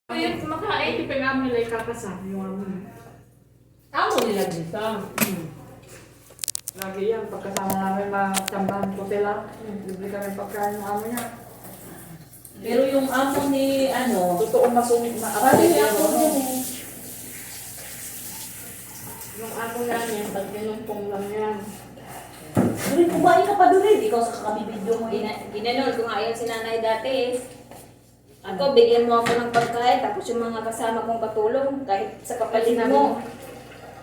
Ayun, kumakain. Di pa nga nila ikakasama yung amin. Amo nila dito. Lagi yan, pagkasama namin matsambahan ko sila. Bibili kami pagkain ng amo niya. Pero yung amo ni ano, Totoo masungit na ako. pati ni ako din eh. Yung ako yan, yung pag ginumpong lang yan. Durin, kumain ka pa Durin. Ikaw sa kakabibidyo mo eh. Ginanol ko nga yun si nanay dati eh. Ako, bigyan mo ako ng pagkain, tapos yung mga kasama kong katulong, kahit sa kapatid mo.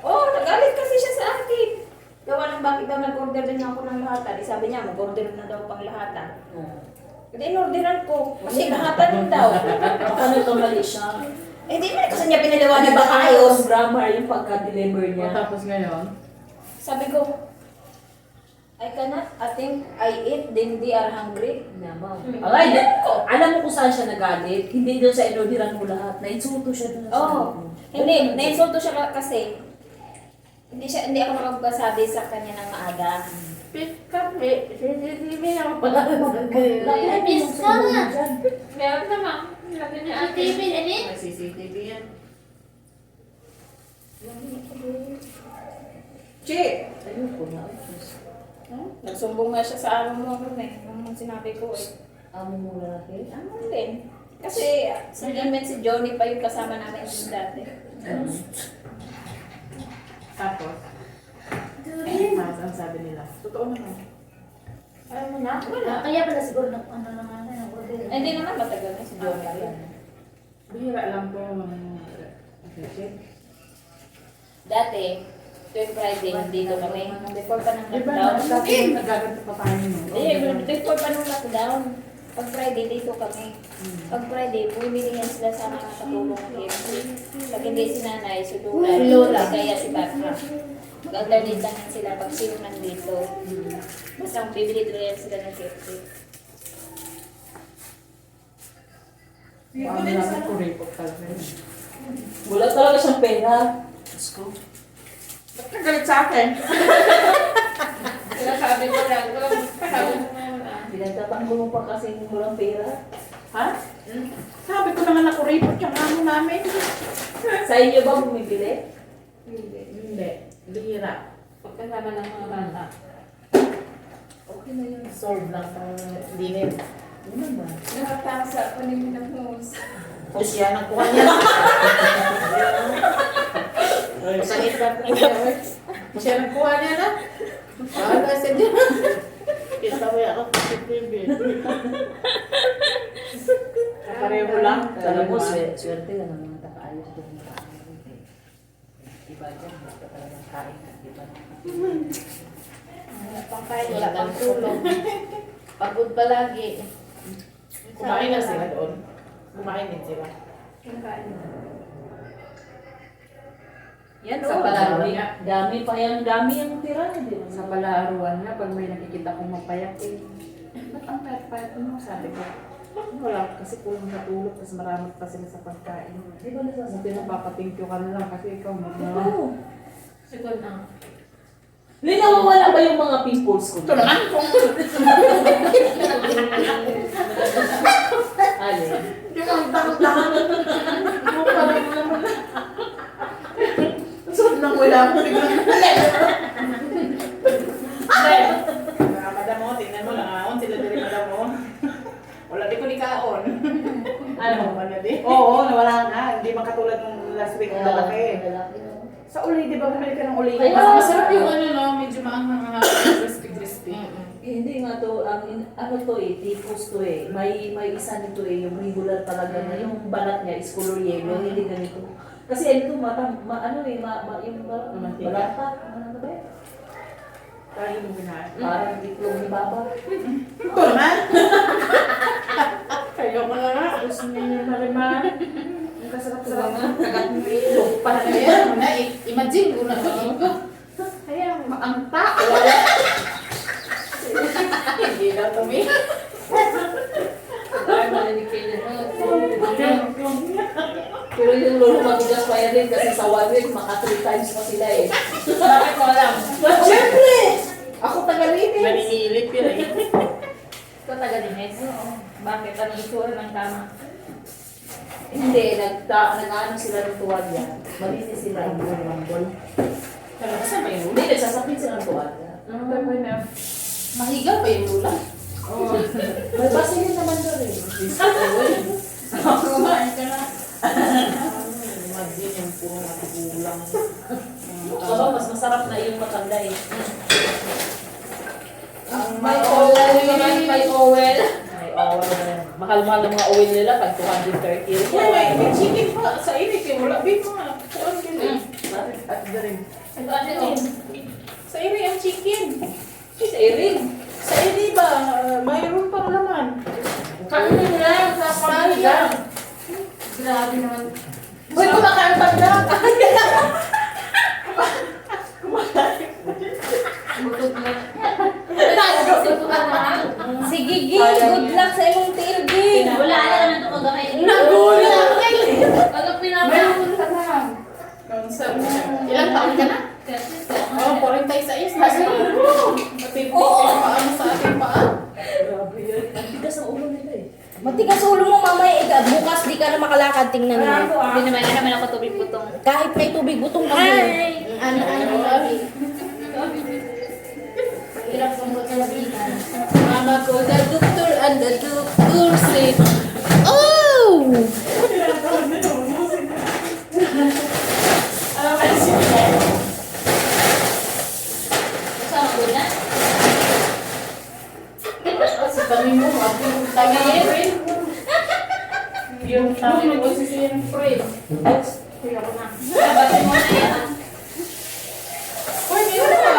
Oh, nagalit kasi siya sa akin. Gawa ng bakit daw nag-order din ako ng lahatan. Eh, sabi niya, mag-order na daw pang lahatan. Hindi, in-orderan ko. Kasi lahatan din daw. Paano ito mali siya? Eh, di ba kasi niya pinaliwanag Di ba ba ayos ayos? grammar yung pagka-deliver niya? Tapos ngayon, Sabi ko, I cannot, I think I eat, then they are hungry. Naman. Alay, alam mo kung saan siya nagalit? Hindi doon sa inorderan mo lahat. Nainsulto siya doon. Oo. Hindi, naisulto siya kasi hindi ako nakapagsabi sa kanya ng maaga. pit kami. Hindi naman pala. Miss ka nga. Meron naman. Lagi niya ate. May CCTV yan. Che! Ayoko na. Nagsumbong nga siya sa amo mo ako eh. Nung sinabi ko eh. Amo mo lalaki? Ano din? Kasi sa namin si Johnny pa yung kasama namin din dati. Tapos, mas ang sabi nila. Totoo naman. Alam mo na? Wala. Kaya pala siguro ng ano naman na order. Eh, hindi naman matagal na si Johnny pa yun. Bihira lang po yung check. Dati, tuwing Friday, nandito kami. Before pa ng Di ba, lockdown. dati nagaganto pa tayo nun. Before pa ng lockdown. Pag Friday, dito kami. Pag Friday, bumili yan sila sa mga katulong ng KFC. Pag hindi si nanay, si Lola, kaya si Batra. Mag-alternate lang yan sila pag sino nandito. Basta bibili din yan sila ng KFC. Ano namin ko report talaga yun. Wala talaga siyang pera. Diyos ko. Ba't ka galit sa akin? Sinasabi ko lang, walang Pinagtatanggol mo pa kasi walang pera. Ha? Sabi ko naman ako report yung amo namin. Sa inyo ba bumibili? Hindi. Bihira. pagkasama ng mga bata. Okay na yun. Solve lang ang dinner. Ano naman? Nakatama sa paningin ng hose. O siya, nagkuha niya. Sakit ba po niya? Siya nagkuha niya na. Kasi niya. Kita mo ako sa TV. Pareho lang. Alam mo, swerte ka ng mga takaayos doon ng kaano. Iba dyan, basta talagang kain. Iba na. Wala pang kain, wala pang tulong. Pagod palagi. Kumain na sila doon. Kumain din sila. Yung kain. Yan Sa o, palaro dami, dami pa yan, dami ang tira na din. Sa palaaruan niya, pag may nakikita kong mapayat eh. Ba't ang payat-payat mo? Sabi ko. Wala, kasi kulang na tulog, kasi marami pa sila sa pagkain. Di ba nasasabi? Sabi na papatingkyo ka na lang kasi ikaw Oo. Siguro na. Linawawala ba yung mga pimples ko? Ito naman kung Alin? yung ang takot-takot. Mukha mo naman. Sunod lang wala mo. Madam mo, tingnan mo lang ahon. Sila din madam mo. Wala di ko ni kaon. Ano? Wala di? Oo, nawala na. Hindi makatulad ng last week na lalaki. Lalaki, no? Sa uli, di ba bumili ka ng uli? Kaya- Mas masarap yung ano no, medyo maanghang crispy-crispy. Hindi nga to, ano to eh, tipos to eh. May isa nito eh, yung regular talaga na yung balat niya is color yellow, hindi ganito. Kasi ano to, ano eh, yung Mantika. balata, ano ba yun? Tayo mo ginahan. Parang itlog ni Baba. Ito naman. Kayo ko na nga. Gusto niyo yung mariman. Ang kasarap-sarap na. Kagat mo ilog. Parang yan, na, imagine ko na ito. Kaya, maangta. Hindi daw tumi. Ay, marinig kayo na. Pero yung lolo matigas pa yan din kasi sa 1 week, maka 3 times pa sila eh. Bakit ko alam? Siyempre! Ako taga-linis. Naninilip yun eh. Ito taga-Dines? Oo. Bakit? Anong itsura ng tama? Hindi, nag-ano sila ng tuwalya. Malinis sila. Talaga saan ba yung Hindi, nagsasakit sila ng tuwalya. Mahiga pa yung lula. May basilin naman doon eh. Kumain ka na. Imagine yung puro matigulang. Aba, mas masarap na yung matanda eh. May oil. May oil. May oil na yan. Mahal-mahal ng mga oil nila pag 230. May chicken pa sa init eh. Wala bin mga. Kuwan din eh. At rin. Sa init ang chicken. Sa irin. Sa init ba? Mayroon pang laman. Kanin lang sa pamilya. Grabe naman. Uy, kumakain pa na. Butog na. Ito ka na. Sige, Gig. Good luck sa imong tail, Gig. Wala na naman ito kagamay. Nagulat. Ano pinapa? Meron ka lang. Ilang taon ka na? Oh, 46 na siya. Paano sa ating paa? Grabe yun. Ang tigas ang ulo nila eh. Matigas ulo mo, mamaya. Bukas di ka na makalakad. Tingnan mo. Hindi naman ako tubig putong. Kahit may tubig, butong ka mo. Mama ko, the doctor and the doctor said, Oh! Kasama ko na? kasi kami mo, yung tagayin. Yung tayo ko si Sir Fred. Kuya ko na. Sabatin mo na yan. Uy, meron ka.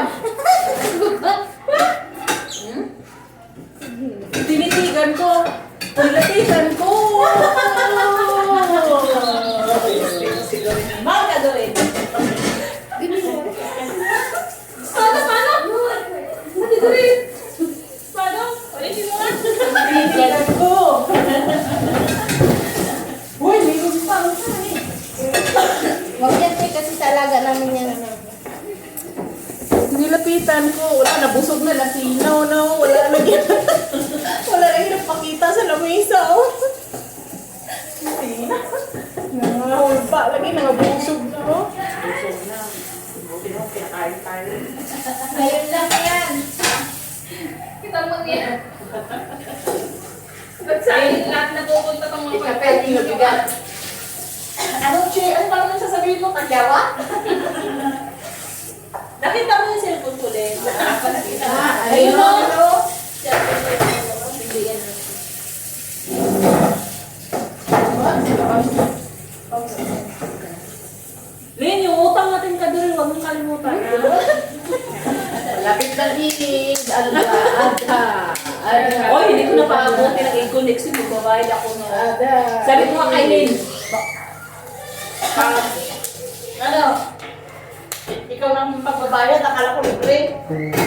Tinitigan ko. Tinitigan ko. Mahal ka doon. Paano? Ulitin mo nga. Tinitigan ko. Uy, meron pa. Huwag yan, Tay, kasi sa alaga namin yan. Nilapitan ko. Wala, nabusog na. Nasinaw na. Wala na yan. Wala na yung pakita sa lamesa. Oh. Sina. Nangahulpa lagi. Nangabusog na. Oh. Busog na. Buti na pinakain tayo. Ayun lang yan. Kita mo yan. Ba't sa akin lahat napupunta tong mga pagkain? Ano, Che? Ano ba naman sasabihin mo? Kagyawa? Nakita mo yung cellphone ko din. Ayun. Ano? Lin, yung utang natin ka doon, huwag mong kalimutan. Malapit na Eid. Ada. Oy, hindi ko na paabuti ng Eagle next week. Magbabayad ako na. Ada. Sabi ko nga kay Lin. Ano? Ikaw nang magbabayad. Akala ko libre.